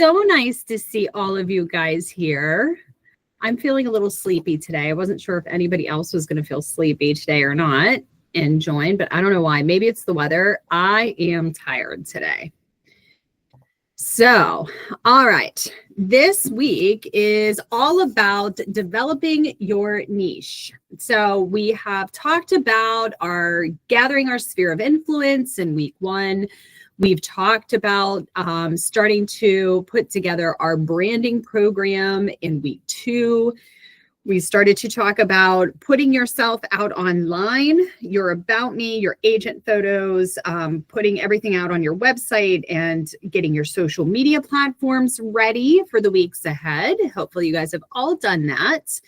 So nice to see all of you guys here. I'm feeling a little sleepy today. I wasn't sure if anybody else was going to feel sleepy today or not and join, but I don't know why. Maybe it's the weather. I am tired today. So, all right. This week is all about developing your niche. So we have talked about gathering our sphere of influence in week 1. We've talked about starting to put together our branding program in week 2. We started to talk about putting yourself out online, your about me, your agent photos, putting everything out on your website and getting your social media platforms ready for the weeks ahead. Hopefully you guys have all done that.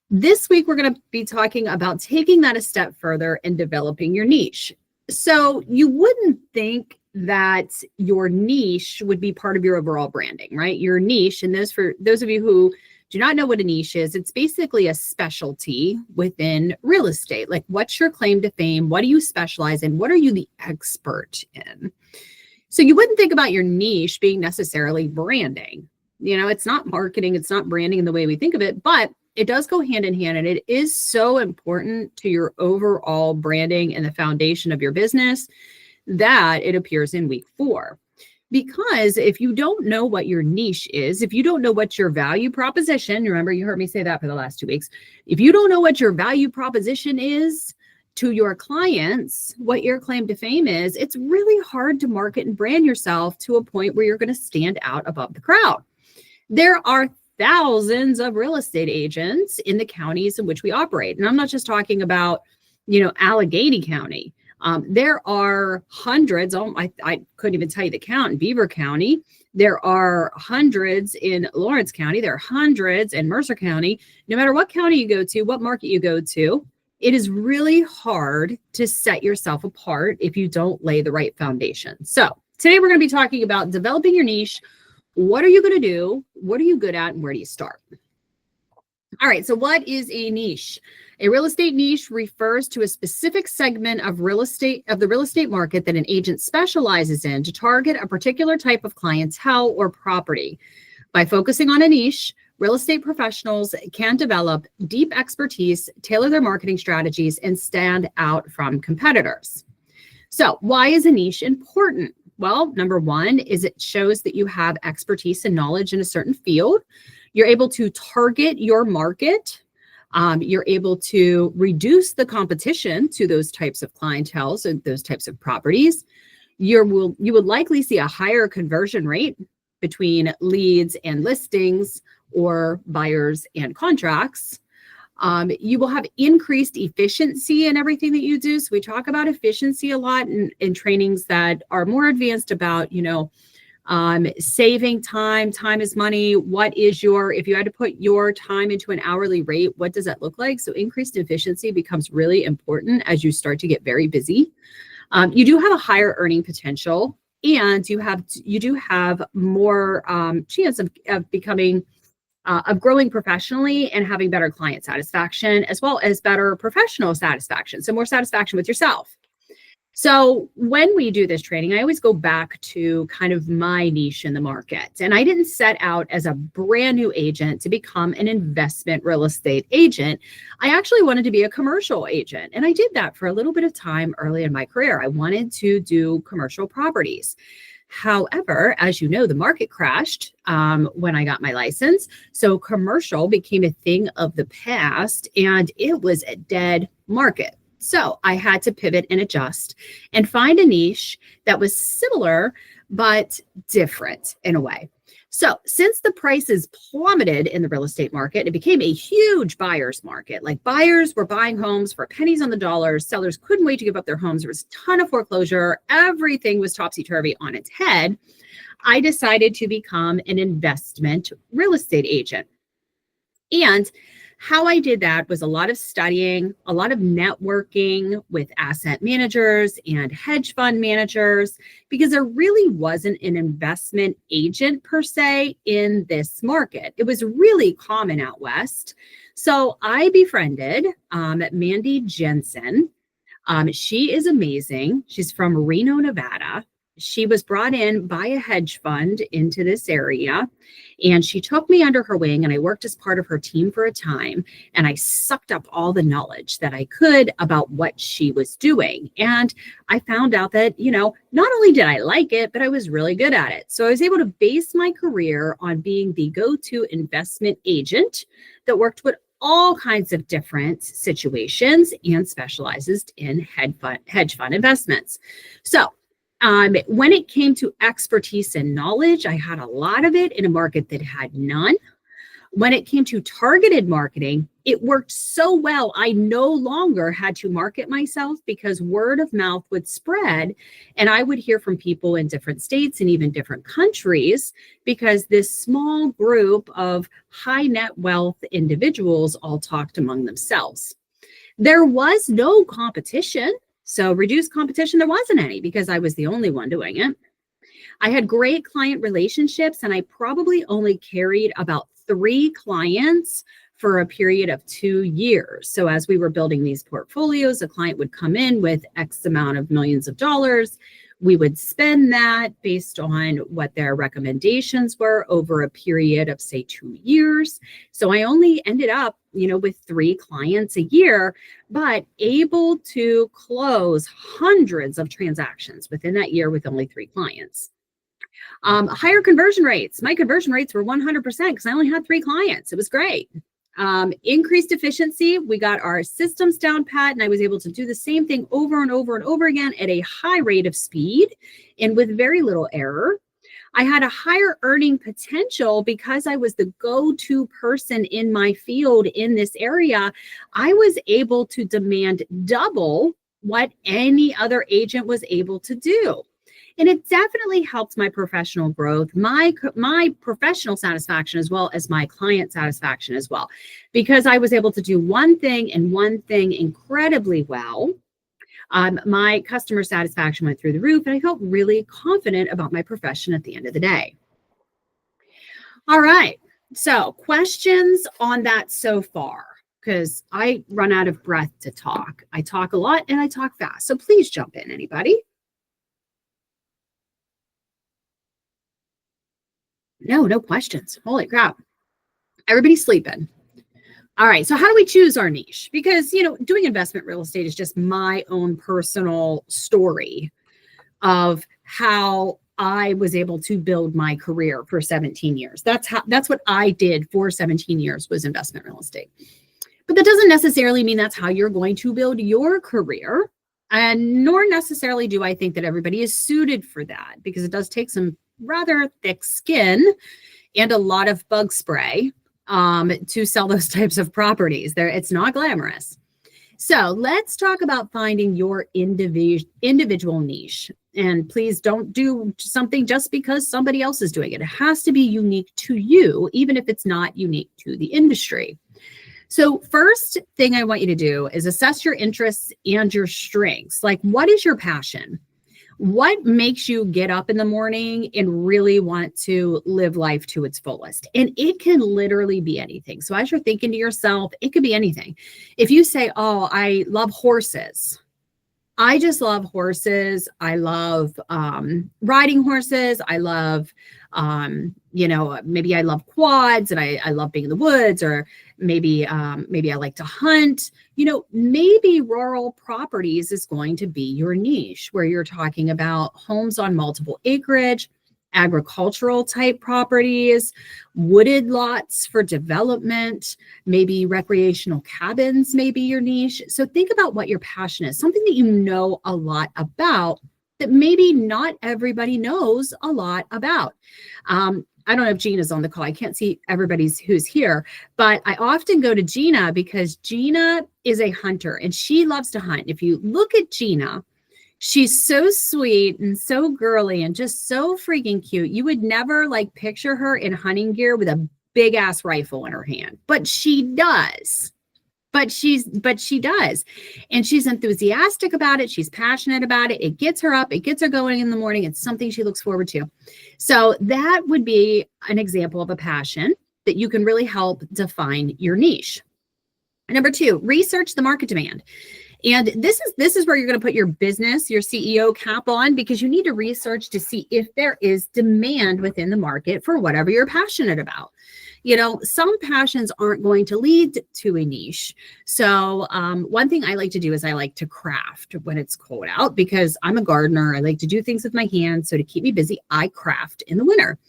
This week, we're going to be talking about taking that a step further and developing your niche. So you wouldn't think that your niche would be part of your overall branding, right? Your niche, and for those of you who do not know what a niche is, it's basically a specialty within real estate. Like, what's your claim to fame? What do you specialize in? What are you the expert in? So you wouldn't think about your niche being necessarily branding. It's not marketing, it's not branding in the way we think of it, but it does go hand in hand, and it is so important to your overall branding and the foundation of your business that it appears in week 4. Because if you don't know what your niche is, if you don't know what your value proposition, remember you heard me say that for the last 2 weeks, if you don't know what your value proposition is to your clients, what your claim to fame is, it's really hard to market and brand yourself to a point where you're going to stand out above the crowd. There are thousands of real estate agents in the counties in which we operate. And I'm not just talking about, Allegheny County. There are hundreds, I couldn't even tell you the count in Beaver County. There are hundreds in Lawrence County. There are hundreds in Mercer County. No matter what county you go to, what market you go to, it is really hard to set yourself apart if you don't lay the right foundation. So today we're going to be talking about developing your niche. What are you going to do? What are you good at? And where do you start? All right. So what is a niche? A real estate niche refers to a specific segment of the real estate market that an agent specializes in to target a particular type of clientele or property. By focusing on a niche, real estate professionals can develop deep expertise, tailor their marketing strategies, and stand out from competitors. So why is a niche important? Well, number 1 is it shows that you have expertise and knowledge in a certain field. You're able to target your market. You're able to reduce the competition to those types of clientele, so those types of properties. You would likely see a higher conversion rate between leads and listings or buyers and contracts. You will have increased efficiency in everything that you do. So we talk about efficiency a lot in trainings that are more advanced about, saving time. Time is money. If you had to put your time into an hourly rate, what does that look like? So increased efficiency becomes really important as you start to get very busy. You do have a higher earning potential, and you do have more chance of becoming of growing professionally and having better client satisfaction, as well as better professional satisfaction. So more satisfaction with yourself. So when we do this training, I always go back to kind of my niche in the market. And I didn't set out as a brand new agent to become an investment real estate agent. I actually wanted to be a commercial agent. And I did that for a little bit of time early in my career. I wanted to do commercial properties. However, as you know, the market crashed when I got my license. So commercial became a thing of the past, and it was a dead market. So I had to pivot and adjust and find a niche that was similar, but different in a way. So since the prices plummeted in the real estate market, it became a huge buyer's market. Like, buyers were buying homes for pennies on the dollar. Sellers couldn't wait to give up their homes. There was a ton of foreclosure. Everything was topsy-turvy on its head. I decided to become an investment real estate agent. And how I did that was a lot of studying, a lot of networking with asset managers and hedge fund managers, because there really wasn't an investment agent per se in this market. It was really common out west. So I befriended Mandy Jensen. She is amazing. She's from Reno, Nevada. she was brought in by a hedge fund into this area, and she took me under her wing, and I worked as part of her team for a time, and I sucked up all the knowledge that I could about what she was doing. And I found out that, not only did I like it, but I was really good at it. So I was able to base my career on being the go-to investment agent that worked with all kinds of different situations and specializes in hedge fund investments. So when it came to expertise and knowledge, I had a lot of it in a market that had none. When it came to targeted marketing, it worked so well, I no longer had to market myself because word of mouth would spread, and I would hear from people in different states and even different countries because this small group of high net wealth individuals all talked among themselves. There was no competition. So reduced competition, there wasn't any because I was the only one doing it. I had great client relationships, and I probably only carried about 3 clients for a period of 2 years. So as we were building these portfolios, a client would come in with X amount of millions of dollars. We would spend that based on what their recommendations were over a period of, say, 2 years. So I only ended up, with 3 clients a year, but able to close hundreds of transactions within that year with only 3 clients. Higher conversion rates. My conversion rates were 100% because I only had 3 clients. It was great. Increased efficiency. We got our systems down pat, and I was able to do the same thing over and over and over again at a high rate of speed and with very little error. I had a higher earning potential because I was the go-to person in my field in this area. I was able to demand double what any other agent was able to do. And it definitely helped my professional growth, my professional satisfaction, as well as my client satisfaction as well, because I was able to do one thing and one thing incredibly well. My customer satisfaction went through the roof, and I felt really confident about my profession at the end of the day. All right. So questions on that so far, because I run out of breath to talk. I talk a lot and I talk fast. So please jump in, anybody. No questions. Holy crap. Everybody's sleeping. All right. So how do we choose our niche? Because, doing investment real estate is just my own personal story of how I was able to build my career for 17 years. That's what I did for 17 years was investment real estate. But that doesn't necessarily mean that's how you're going to build your career. And nor necessarily do I think that everybody is suited for that, because it does take some rather thick skin and a lot of bug spray to sell those types of properties. It's not glamorous. So let's talk about finding your individual niche. And please don't do something just because somebody else is doing it. It has to be unique to you, even if it's not unique to the industry. So first thing I want you to do is assess your interests and your strengths. Like, what is your passion? What makes you get up in the morning and really want to live life to its fullest? And it can literally be anything. So as you're thinking to yourself, it could be anything. If you say, oh, I love horses. I just love horses. I love riding horses. I love, maybe I love quads and I love being in the woods, or maybe I like to hunt. Maybe rural properties is going to be your niche, where you're talking about homes on multiple acreage, agricultural type properties, wooded lots for development, maybe recreational cabins may be your niche. So think about what your passion is, something that you know a lot about that maybe not everybody knows a lot about. I don't know if Gina's on the call. I can't see everybody's who's here, but I often go to Gina because Gina is a hunter and she loves to hunt. If you look at Gina, she's so sweet and so girly and just so freaking cute. You would never picture her in hunting gear with a big ass rifle in her hand, but she does. But she does. And she's enthusiastic about it. She's passionate about it. It gets her up. It gets her going in the morning. It's something she looks forward to. So that would be an example of a passion that you can really help define your niche. Number 2, research the market demand. And this is where you're going to put your business, your CEO cap on, because you need to research to see if there is demand within the market for whatever you're passionate about. Some passions aren't going to lead to a niche. So one thing I like to do is I like to craft when it's cold out, because I'm a gardener. I like to do things with my hands. So to keep me busy, I craft in the winter.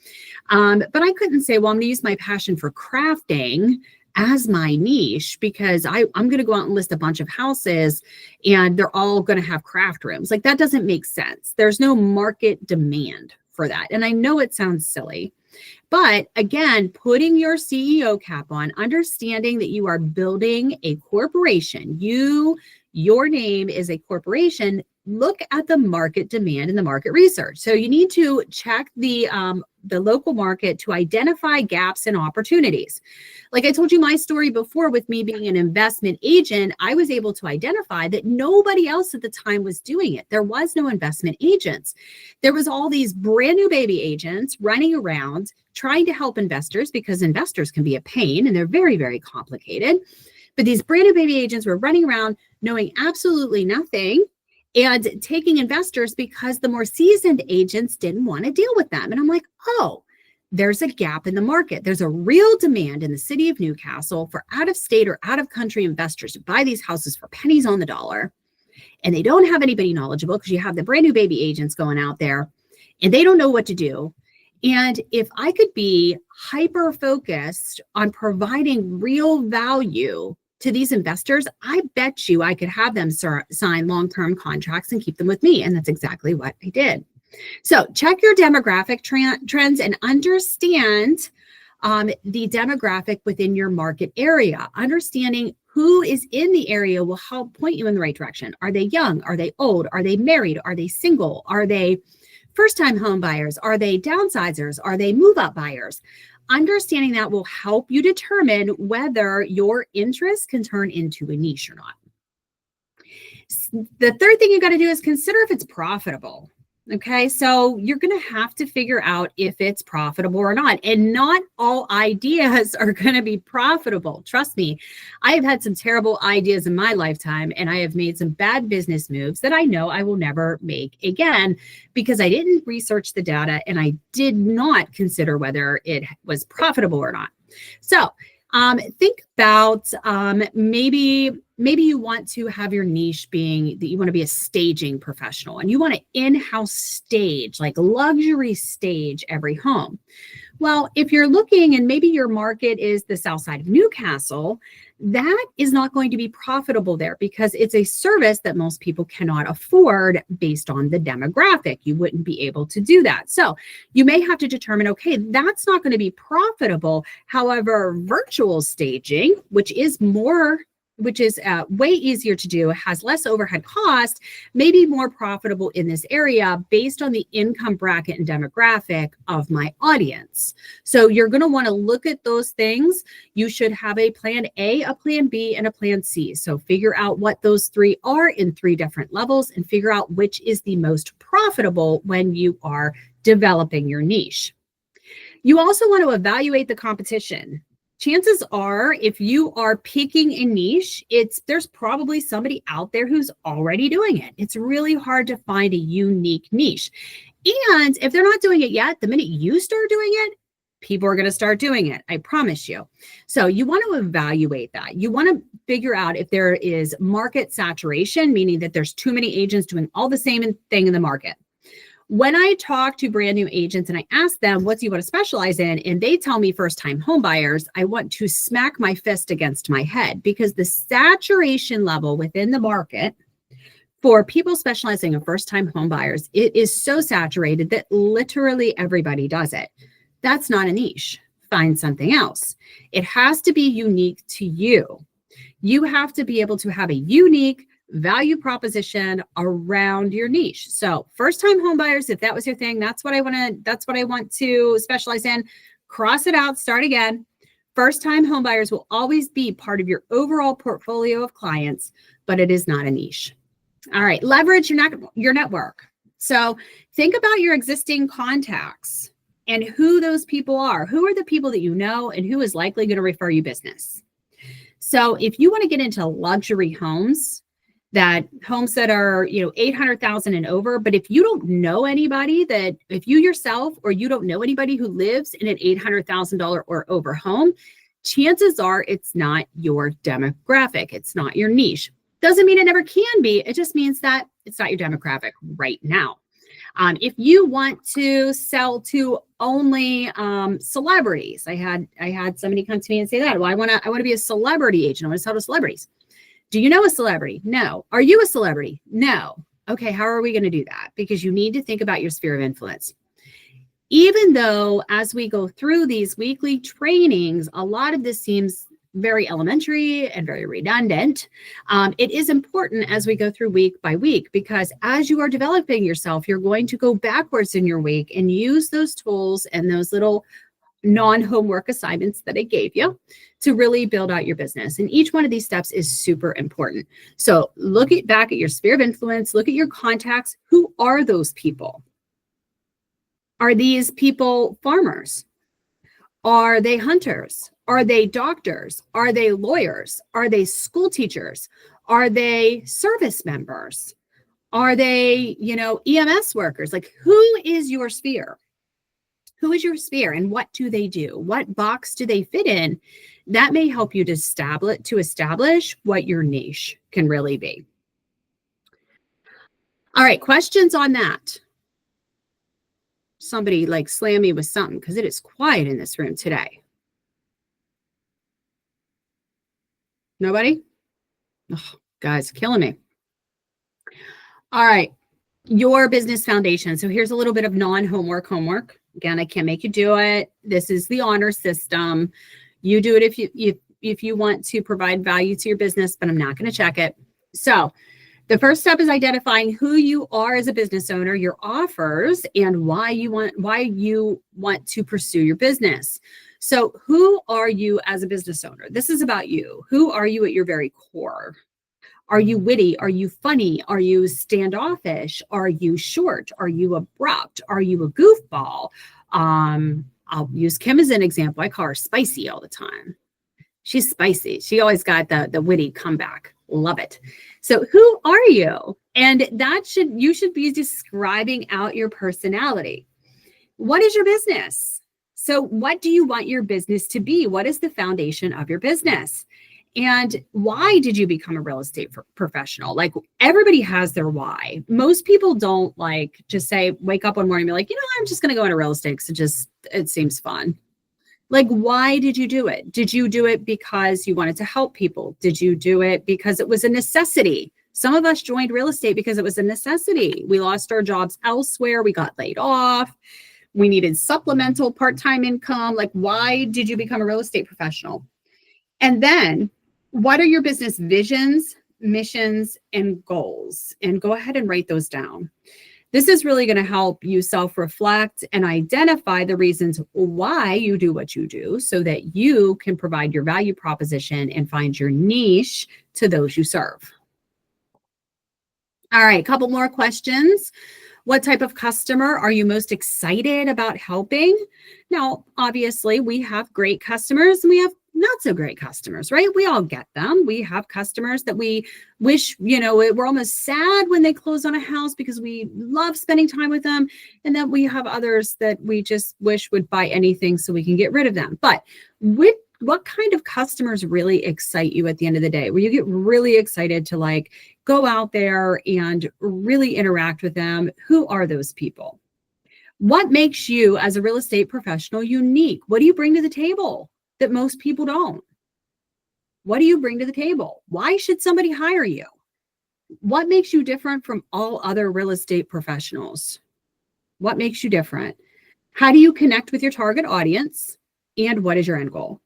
But I couldn't say, well, I'm going to use my passion for crafting as my niche, because I'm going to go out and list a bunch of houses and they're all going to have craft rooms. Like, that doesn't make sense. There's no market demand for that. And I know it sounds silly, but again, putting your CEO cap on, understanding that you are building a corporation, your name is a corporation. Look at the market demand and the market research. So you need to check the local market to identify gaps and opportunities. Like I told you my story before with me being an investment agent, I was able to identify that nobody else at the time was doing it. There was no investment agents. There was all these brand new baby agents running around trying to help investors, because investors can be a pain and they're very, very complicated. But these brand new baby agents were running around knowing absolutely nothing and taking investors because the more seasoned agents didn't want to deal with them. And I'm like, oh, there's a gap in the market. There's a real demand in the city of Newcastle for out of state or out of country investors to buy these houses for pennies on the dollar. And they don't have anybody knowledgeable, because you have the brand new baby agents going out there and they don't know what to do. And if I could be hyper focused on providing real value to these investors, I bet you I could have them sign long-term contracts and keep them with me. And that's exactly what I did. So check your demographic trends and understand the demographic within your market area. Understanding who is in the area will help point you in the right direction. Are they young? Are they old? Are they married? Are they single? Are they first-time home buyers? Are they downsizers? Are they move-up buyers? Understanding that will help you determine whether your interest can turn into a niche or not. The third thing you got to do is consider if it's profitable. Okay, so you're going to have to figure out if it's profitable or not. And not all ideas are going to be profitable. Trust me, I have had some terrible ideas in my lifetime, and I have made some bad business moves that I know I will never make again, because I didn't research the data and I did not consider whether it was profitable or not. So think about maybe you want to have your niche being that you want to be a staging professional and you want to in-house stage, like luxury stage every home. Well, if you're looking and maybe your market is the south side of Newcastle, that is not going to be profitable there because it's a service that most people cannot afford based on the demographic. You wouldn't be able to do that. So you may have to determine, okay, that's not going to be profitable. However, virtual staging, which is way easier to do, has less overhead cost, may be more profitable in this area based on the income bracket and demographic of my audience. So you're going to want to look at those things. You should have a plan A, a plan B, and a plan C. So figure out what those three are in 3 different levels and figure out which is the most profitable when you are developing your niche. You also want to evaluate the competition. Chances are, if you are picking a niche, there's probably somebody out there who's already doing it. It's really hard to find a unique niche. And if they're not doing it yet, the minute you start doing it, people are going to start doing it. I promise you. So you want to evaluate that. You want to figure out if there is market saturation, meaning that there's too many agents doing all the same thing in the market. When I talk to brand new agents and I ask them, what do you want to specialize in? And they tell me first-time home buyers, I want to smack my fist against my head because the saturation level within the market for people specializing in first-time home buyers, it is so saturated that literally everybody does it. That's not a niche. Find something else. It has to be unique to you. You have to be able to have a unique value proposition around your niche. So first-time home buyers, if that was your thing, that's what I want to specialize in. Cross it out, start again. First-time home buyers will always be part of your overall portfolio of clients, but it is not a niche. All right, leverage your network. So think about your existing contacts and who those people are. Who are the people that you know and who is likely going to refer you business? So if you want to get into luxury homes, that homes that are, 800,000 and over. But if you don't know anybody if you yourself or you don't know anybody who lives in an $800,000 or over home, chances are it's not your demographic. It's not your niche. Doesn't mean it never can be. It just means that it's not your demographic right now. If you want to sell to only celebrities, I had somebody come to me and say that, well, I want to be a celebrity agent. I want to sell to celebrities. Do you know a celebrity? No. Are you a celebrity? No. Okay, how are we going to do that? Because you need to think about your sphere of influence. Even though as we go through these weekly trainings, a lot of this seems very elementary and very redundant, it is important as we go through week by week, because as you are developing yourself, you're going to go backwards in your week and use those tools and those little non-homework assignments that I gave you to really build out your business. And each one of these steps is super important. So look back at your sphere of influence, look at your contacts. Who are those people? Are these people farmers? Are they hunters? Are they doctors? Are they lawyers? Are they school teachers? Are they service members? Are they, EMS workers? Like, who is your sphere? Who is your sphere and what do they do? What box do they fit in? That may help you to establish what your niche can really be. All right, questions on that? Somebody slam me with something because it is quiet in this room today. Nobody? Oh, guys, killing me. All right, your business foundation. So here's a little bit of non-homework. Again, I can't make you do it. This is the honor system. You do it if you want to provide value to your business, but I'm not going to check it. So the first step is identifying who you are as a business owner, your offers, and why you want to pursue your business. So who are you as a business owner? This is about you. Who are you at your very core? Are you witty? Are you funny? Are you standoffish? Are you short? Are you abrupt? Are you a goofball? I'll use Kim as an example. I call her spicy all the time. She's spicy. She always got the witty comeback. Love it. So who are you? And you should be describing out your personality. What is your business? So what do you want your business to be? What is the foundation of your business? And why did you become a real estate professional? Like, everybody has their why. Most people don't just say, wake up one morning and be like, I'm just going to go into real estate because it seems fun. Like, why did you do it? Did you do it because you wanted to help people? Did you do it because it was a necessity? Some of us joined real estate because it was a necessity. We lost our jobs elsewhere. We got laid off. We needed supplemental part-time income. Like, why did you become a real estate professional? And then, what are your business visions, missions, and goals? And go ahead and write those down. This is really going to help you self-reflect and identify the reasons why you do what you do so that you can provide your value proposition and find your niche to those you serve. All right, a couple more questions. What type of customer are you most excited about helping? Now, obviously, we have great customers and we have not so great customers, right? We all get them. We have customers that we wish, we're almost sad when they close on a house because we love spending time with them. And then we have others that we just wish would buy anything so we can get rid of them. But what kind of customers really excite you at the end of the day, where you get really excited to go out there and really interact with them? Who are those people? What makes you as a real estate professional unique? What do you bring to the table that most people don't? What do you bring to the table? Why should somebody hire you? What makes you different from all other real estate professionals? What makes you different? How do you connect with your target audience? And what is your end goal?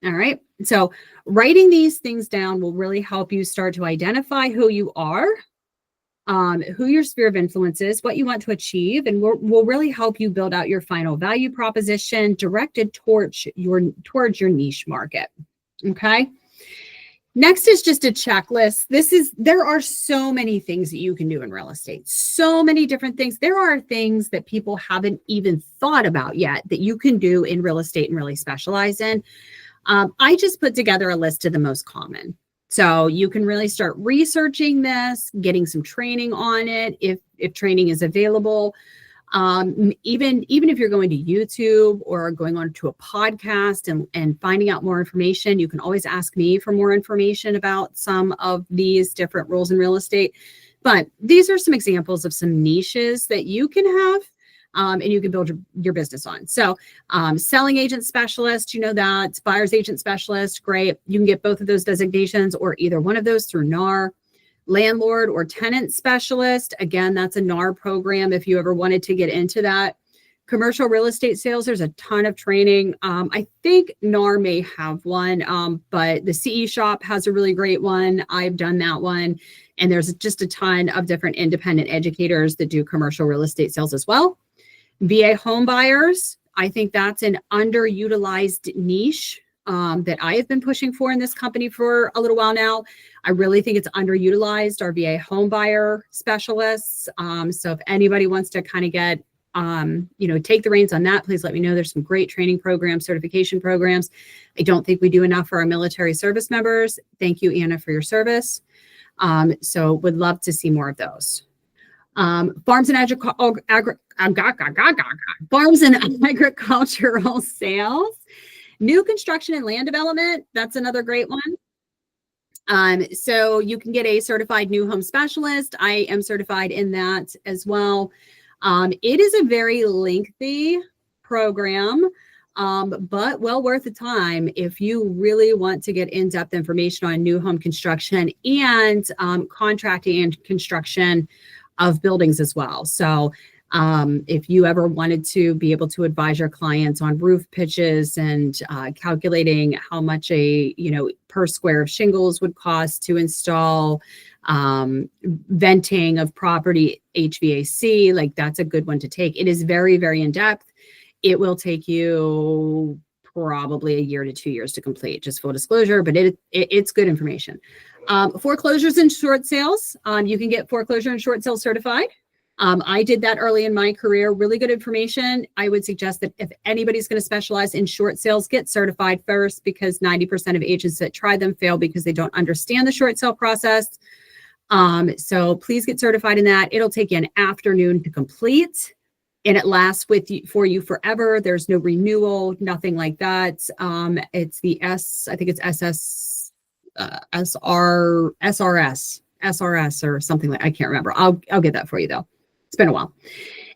All right. So writing these things down will really help you start to identify who you are, who your sphere of influence is, what you want to achieve, and will really help you build out your final value proposition directed towards your niche market. Okay. Next is just a checklist. There are so many things that you can do in real estate, so many different things. There are things that people haven't even thought about yet that you can do in real estate and really specialize in. I just put together a list of the most common. So you can really start researching this, getting some training on it if training is available. Even if you're going to YouTube or going on to a podcast and finding out more information, you can always ask me for more information about some of these different roles in real estate. But these are some examples of some niches that you can have and you can build your business on. So selling agent specialist, you know that, buyer's agent specialist, great. You can get both of those designations or either one of those through NAR. Landlord or tenant specialist, again, that's a NAR program if you ever wanted to get into that. Commercial real estate sales, there's a ton of training. I think NAR may have one, but the CE Shop has a really great one. I've done that one. And there's just a ton of different independent educators that do commercial real estate sales as well. VA home buyers, I think that's an underutilized niche that I have been pushing for in this company for a little while now. I really think it's underutilized, our VA home buyer specialists. So if anybody wants to kind of get, take the reins on that, please let me know. There's some great training programs, certification programs. I don't think we do enough for our military service members. Thank you, Anna, for your service. So would love to see more of those. Farms and agricultural sales. New construction and land development, that's another great one. So you can get a certified new home specialist. I am certified in that as well. It is a very lengthy program, but well worth the time if you really want to get in-depth information on new home construction and contracting and construction of buildings as well. So if you ever wanted to be able to advise your clients on roof pitches and calculating how much per square of shingles would cost to install, venting of property HVAC, like that's a good one to take. It is very, very in-depth. It will take you probably a year to 2 years to complete, just full disclosure, but it's good information. Foreclosures and short sales. You can get foreclosure and short sales certified. I did that early in my career. Really good information. I would suggest that if anybody's going to specialize in short sales, get certified first, because 90% of agents that try them fail because they don't understand the short sale process. So please get certified in that. It'll take you an afternoon to complete, and it lasts for you forever. There's no renewal, nothing like that. It's the I think it's SRS or something like, I can't remember. I'll get that for you though. It's been a while.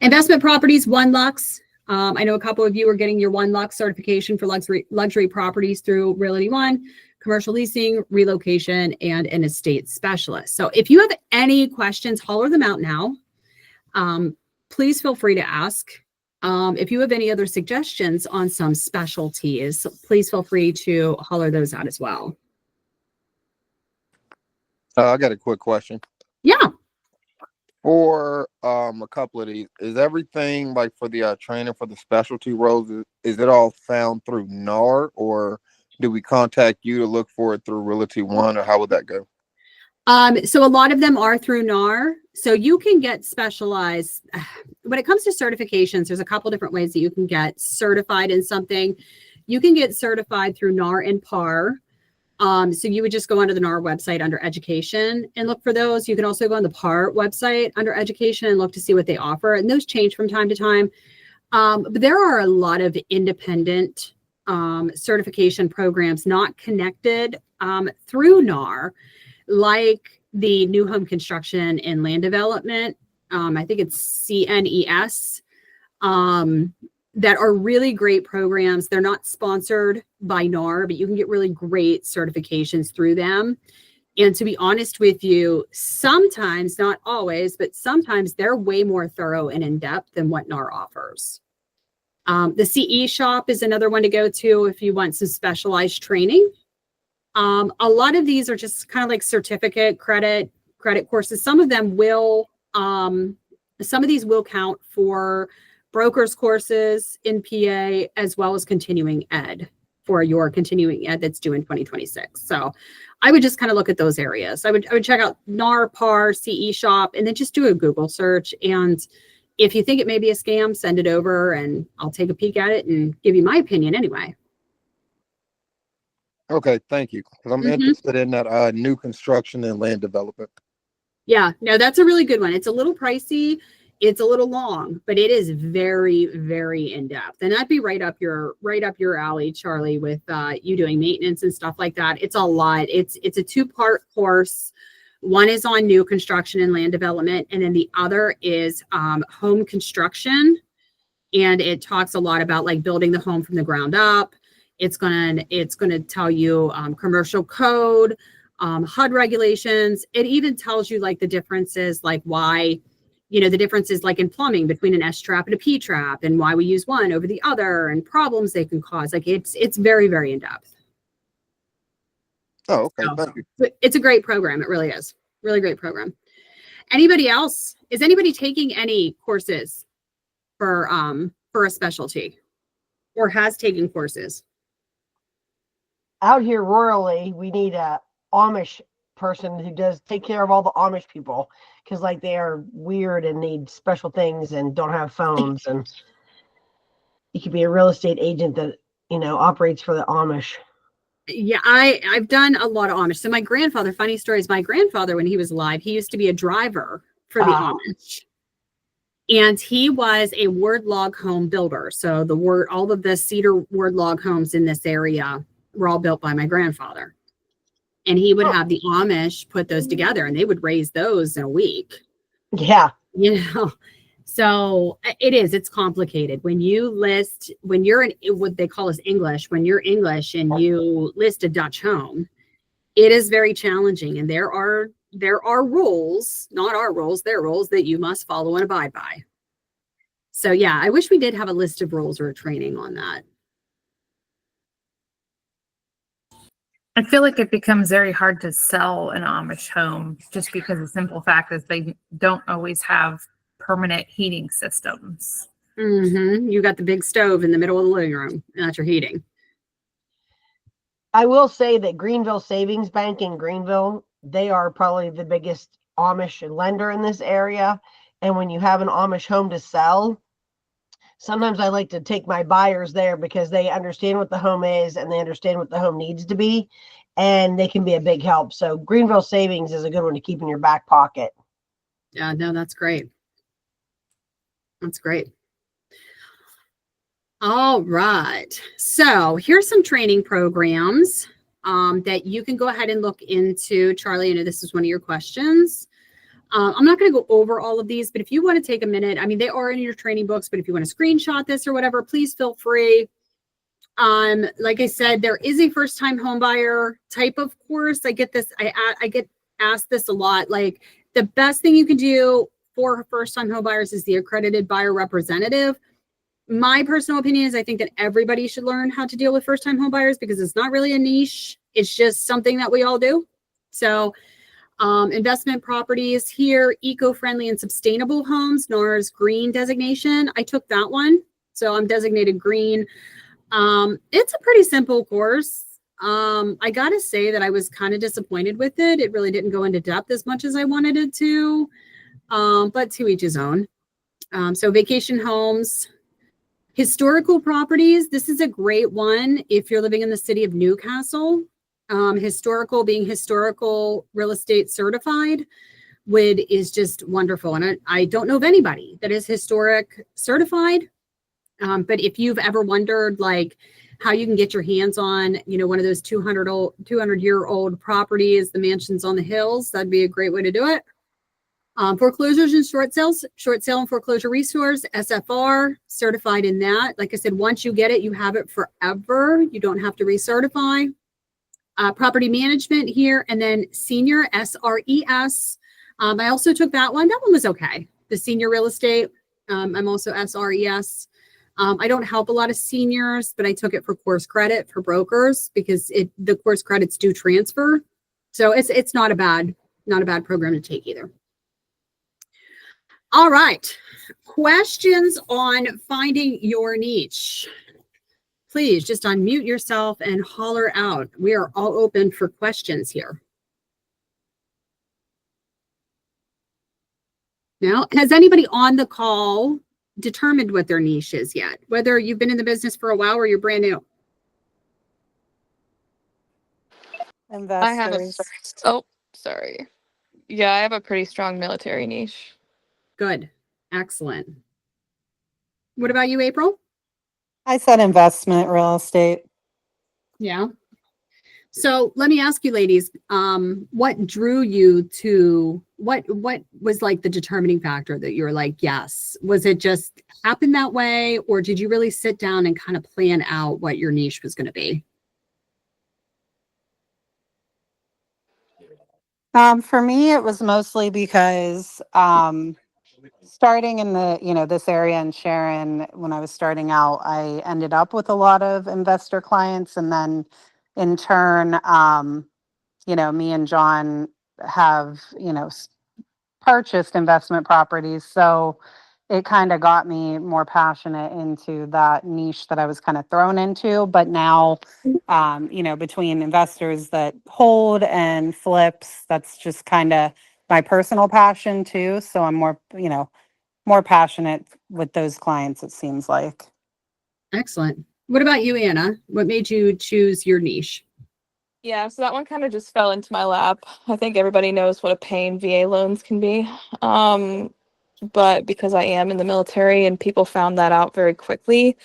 Investment properties, One Lux. I know a couple of you are getting your One Lux certification for luxury properties through Realty One, commercial leasing, relocation, and an estate specialist. So if you have any questions, holler them out now. Please feel free to ask. If you have any other suggestions on some specialties, please feel free to holler those out as well. I got a quick question. Yeah. For a couple of these, is everything like for the training for the specialty roles, is it all found through NAR, or do we contact you to look for it through Realty One, or how would that go? So a lot of them are through NAR. So you can get specialized. When it comes to certifications, there's a couple different ways that you can get certified in something. You can get certified through NAR and PAR. So you would just go onto the NAR website under education and look for those. You can also go on the PAR website under education and look to see what they offer. And those change from time to time. But there are a lot of independent certification programs not connected through NAR, like the new home construction and land development. I think it's CNES. That are really great programs. They're not sponsored by NAR, but you can get really great certifications through them. And to be honest with you, sometimes, not always, but sometimes they're way more thorough and in-depth than what NAR offers. The CE Shop is another one to go to if you want some specialized training. A lot of these are just kind of like certificate credit courses. Some of them will, some of these will count for brokers courses in PA, as well as continuing ed for your continuing ed that's due in 2026. So I would just kind of look at those areas. I would check out NAR, PAR, CE Shop, and then just do a Google search. And if you think it may be a scam, send it over and I'll take a peek at it and give you my opinion anyway. Okay, thank you. Because I'm Mhm. interested in that new construction and land development. Yeah, no, that's a really good one. It's a little pricey. It's a little long, but it is very, very in depth. And that'd be right up your alley, Charlie, with you doing maintenance and stuff like that. It's a lot. It's a two-part course. One is on new construction and land development, and then the other is home construction. And it talks a lot about like building the home from the ground up. It's gonna tell you commercial code, HUD regulations. It even tells you like the differences, like why, the differences like in plumbing between an S trap and a P trap, and why we use one over the other, and problems they can cause. Like it's very, very in depth. Oh, okay, So thank you. it's a great program. It really is. Really great program. Anybody else? Is anybody taking any courses for a specialty or has taken courses? Out here rurally, we need a Amish person who does take care of all the Amish people because like they are weird and need special things and don't have phones. And you could be a real estate agent that operates for the Amish. Yeah, I've done a lot of Amish. So my grandfather, funny story is my grandfather, when he was alive, he used to be a driver for the Amish. And he was a word log home builder. So all of the cedar word log homes in this area were all built by my grandfather. And he would have the Amish put those together, and they would raise those in a week. Yeah. So it's complicated. When you're in what they call as English, when you're English and you list a Dutch home, it is very challenging. And there are rules, not our rules, their rules that you must follow and abide by. So yeah, I wish we did have a list of rules or a training on that. I feel like it becomes very hard to sell an Amish home just because the simple fact is they don't always have permanent heating systems. You got the big stove in the middle of the living room, and that's your heating. I will say that Greenville Savings Bank in Greenville, they are probably the biggest Amish lender in this area. And when you have an Amish home to sell, sometimes I like to take my buyers there because they understand what the home is and they understand what the home needs to be, and they can be a big help. So Greenville Savings is a good one to keep in your back pocket. Yeah, no, that's great. That's great. All right. So here's some training programs that you can go ahead and look into. Charlie, I know this is one of your questions. I'm not going to go over all of these, but if you want to take a minute, I mean, they are in your training books, but if you want to screenshot this or whatever, please feel free. Like I said, there is a first-time homebuyer type of course. I get this. I get asked this a lot. Like the best thing you can do for first-time homebuyers is the accredited buyer representative. My personal opinion is I think that everybody should learn how to deal with first-time homebuyers because it's not really a niche. It's just something that we all do. So investment properties here, eco-friendly and sustainable homes, NAR's green designation. I took that one. So I'm designated green. It's a pretty simple course. I got to say that I was kind of disappointed with it. It really didn't go into depth as much as I wanted it to, but to each his own. So vacation homes, historical properties. This is a great one if you're living in the city of Newcastle. Historical, being historical real estate certified is just wonderful. And I don't know of anybody that is historic certified. But if you've ever wondered like how you can get your hands on, one of those 200-year-old properties, the mansions on the hills, that'd be a great way to do it. Foreclosures and short sale and foreclosure resource, SFR, certified in that. Like I said, once you get it, you have it forever. You don't have to recertify. Property management here, and then senior SRES. I also took that one. That one was okay. The senior real estate. I'm also SRES. I don't help a lot of seniors, but I took it for course credit for brokers because the course credits do transfer. So it's not a bad program to take either. All right. Questions on finding your niche. Please just unmute yourself and holler out. We are all open for questions here. Now, has anybody on the call determined what their niche is yet? Whether you've been in the business for a while or you're brand new? I have a, investors. oh, sorry. Yeah, I have a pretty strong military niche. Good. Excellent. What about you, April? I said investment real estate. Yeah. So let me ask you, ladies, what drew you to what was like the determining factor that you were like, yes? Was it just happen that way, or did you really sit down and kind of plan out what your niche was going to be? For me, it was mostly because starting in the, this area in Sharon, when I was starting out, I ended up with a lot of investor clients. And then in turn, me and John have, purchased investment properties. So it kind of got me more passionate into that niche that I was kind of thrown into. But now, between investors that hold and flips, that's just kind of my personal passion too. So I'm more passionate with those clients, it seems like. Excellent. What about you, Anna? What made you choose your niche? Yeah, so that one kind of just fell into my lap. I think everybody knows what a pain VA loans can be. But because I am in the military and people found that out very quickly,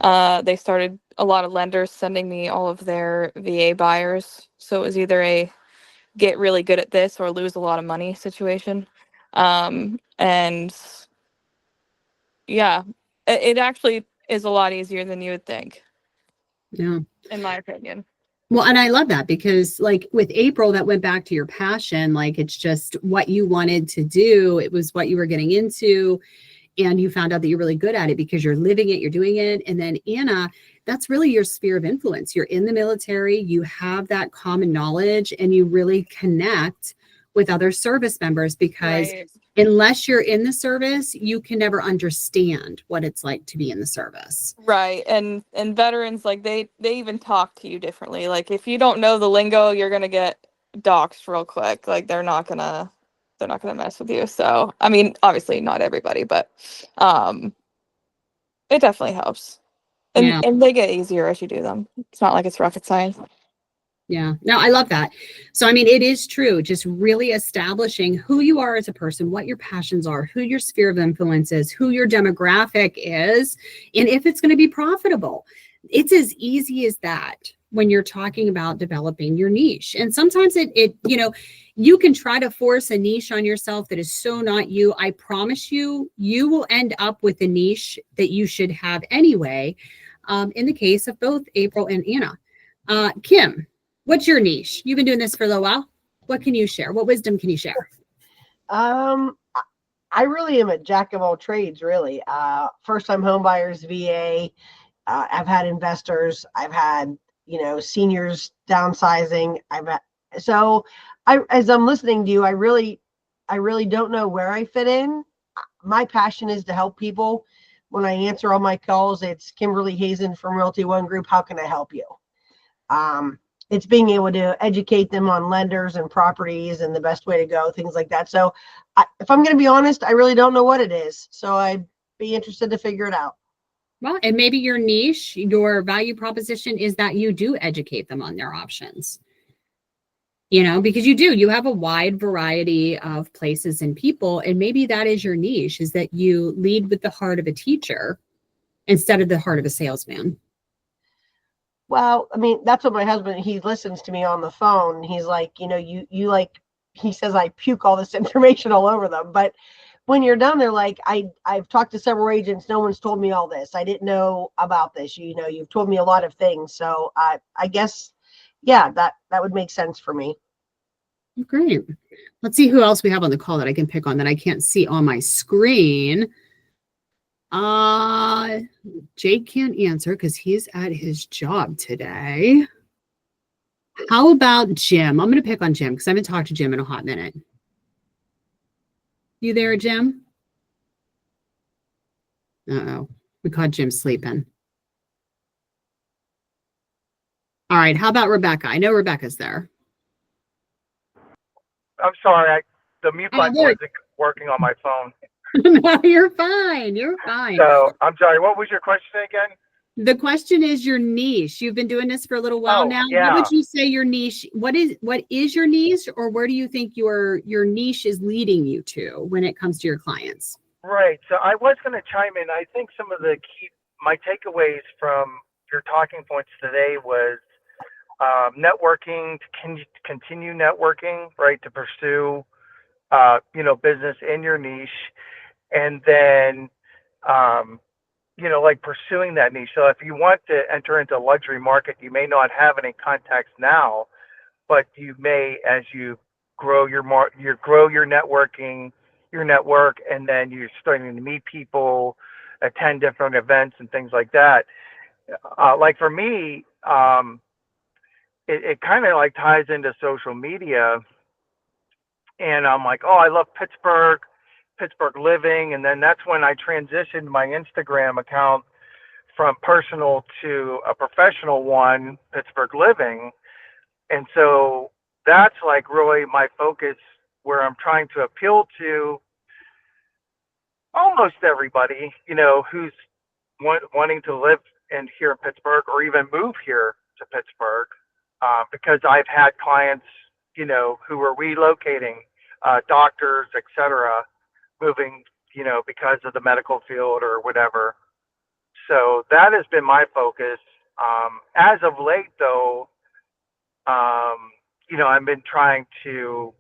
they started a lot of lenders sending me all of their VA buyers. So it was either a get really good at this or lose a lot of money situation. And yeah, it actually is a lot easier than you would think, Yeah. in my opinion. Well, and I love that because like with April, that went back to your passion. Like it's just what you wanted to do. It was what you were getting into. And you found out that you're really good at it because you're living it, you're doing it. And then Anna, that's really your sphere of influence. You're in the military, you have that common knowledge, and you really connect with other service members because Right. unless you're in the service, you can never understand what it's like to be in the service. Right. And veterans, like they even talk to you differently. Like if you don't know the lingo, you're gonna get doxxed real quick. Like they're not gonna mess with you. So I mean, obviously not everybody, but it definitely helps. And Yeah. and they get easier as you do them. It's not like it's rocket science. Yeah, no, I love that. So, I mean, it is true. Just really establishing who you are as a person, what your passions are, who your sphere of influence is, who your demographic is, and if it's going to be profitable. It's as easy as that when you're talking about developing your niche. And sometimes you can try to force a niche on yourself that is so not you. I promise you, you will end up with a niche that you should have anyway. In the case of both April and Anna. Kim, what's your niche? You've been doing this for a little while. What can you share? What wisdom can you share? I really am a jack of all trades, really. First time home buyers, VA. I've had investors. I've had, seniors downsizing. As I'm listening to you, I really don't know where I fit in. My passion is to help people. When I answer all my calls, it's Kimberly Hazen from Realty One Group. How can I help you? It's being able to educate them on lenders and properties and the best way to go, things like that. So if I'm going to be honest, I really don't know what it is. So I'd be interested to figure it out. Well, and maybe your niche, your value proposition is that you do educate them on their options. Because you have a wide variety of places and people. And maybe that is your niche, is that you lead with the heart of a teacher instead of the heart of a salesman. Well, I mean, that's what my husband, he listens to me on the phone. He's like, he says I puke all this information all over them. But when you're done, they're like, I've talked to several agents. No one's told me all this. I didn't know about this. You've told me a lot of things. So I guess, yeah, that would make sense for me. Great. Let's see who else we have on the call that I can pick on that I can't see on my screen. Jake can't answer because he's at his job today. How about Jim? I'm going to pick on Jim because I haven't talked to Jim in a hot minute. You there, Jim? Uh-oh. We caught Jim sleeping. All right. How about Rebecca? I know Rebecca's there. I'm sorry, the mute button wasn't working on my phone. No, you're fine. You're fine. So I'm sorry. What was your question again? The question is your niche. You've been doing this for a little while Oh, now. yeah. What would you say your niche? What is your niche, or where do you think your niche is leading you to when it comes to your clients? Right. So I was going to chime in. I think some of my takeaways from your talking points today was networking, to continue networking, right, to pursue, business in your niche, and then, like pursuing that niche. So if you want to enter into luxury market, you may not have any contacts now, but you may, as you grow your networking, your network, and then you're starting to meet people, attend different events and things like that. Like for me, it kind of like ties into social media, and I'm like, oh, I love Pittsburgh living, and then that's when I transitioned my Instagram account from personal to a professional one, Pittsburgh living. And so that's like really my focus, where I'm trying to appeal to almost everybody, who's wanting to live here in Pittsburgh or even move here to Pittsburgh, because I've had clients, who are relocating, doctors, etc., moving, because of the medical field or whatever. So that has been my focus. As of late, though, I've been trying to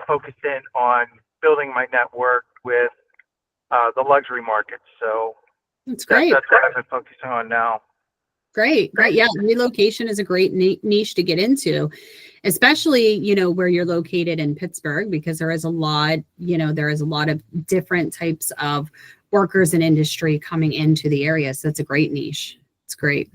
focus in on building my network with the luxury market. So That's great. that's what I've been focusing on now. Great. Yeah, relocation is a great niche to get into, especially, where you're located in Pittsburgh, because there is a lot of different types of workers and industry coming into the area. So it's a great niche. It's great.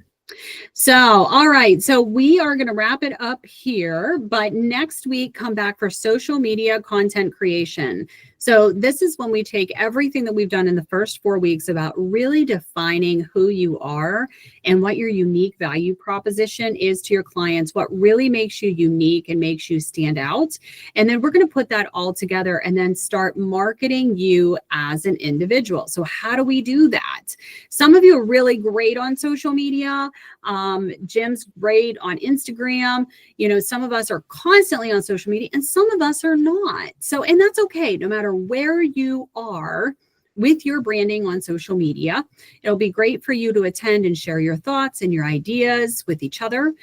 So, all right. So we are going to wrap it up here, but next week come back for social media content creation. So this is when we take everything that we've done in the first 4 weeks about really defining who you are and what your unique value proposition is to your clients, what really makes you unique and makes you stand out. And then we're going to put that all together and then start marketing you as an individual. So how do we do that? Some of you are really great on social media. Jim's great on Instagram. Some of us are constantly on social media and some of us are not. So, and that's okay. No matter where you are with your branding on social media, it'll be great for you to attend and share your thoughts and your ideas with each other,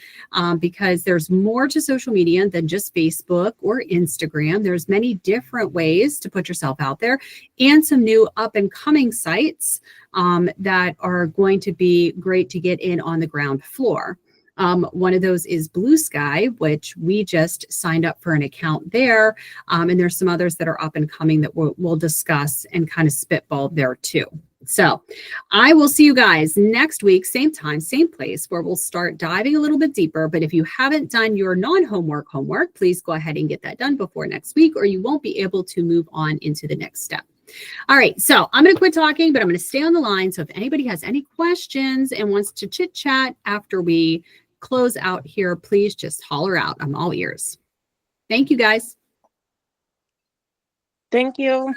because there's more to social media than just Facebook or Instagram. There's many different ways to put yourself out there, and some new up and coming sites that are going to be great to get in on the ground floor. One of those is Blue Sky, which we just signed up for an account there. And there's some others that are up and coming that we'll discuss and kind of spitball there too. So I will see you guys next week, same time, same place, where we'll start diving a little bit deeper. But if you haven't done your non-homework, please go ahead and get that done before next week, or you won't be able to move on into the next step. All right, so I'm going to quit talking, but I'm going to stay on the line. So if anybody has any questions and wants to chit chat after we close out here, please just holler out. I'm all ears. Thank you, guys. Thank you.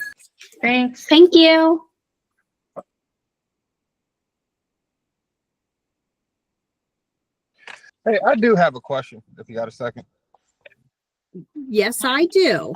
Thanks. Thank you. Hey, I do have a question if you got a second. Yes, I do.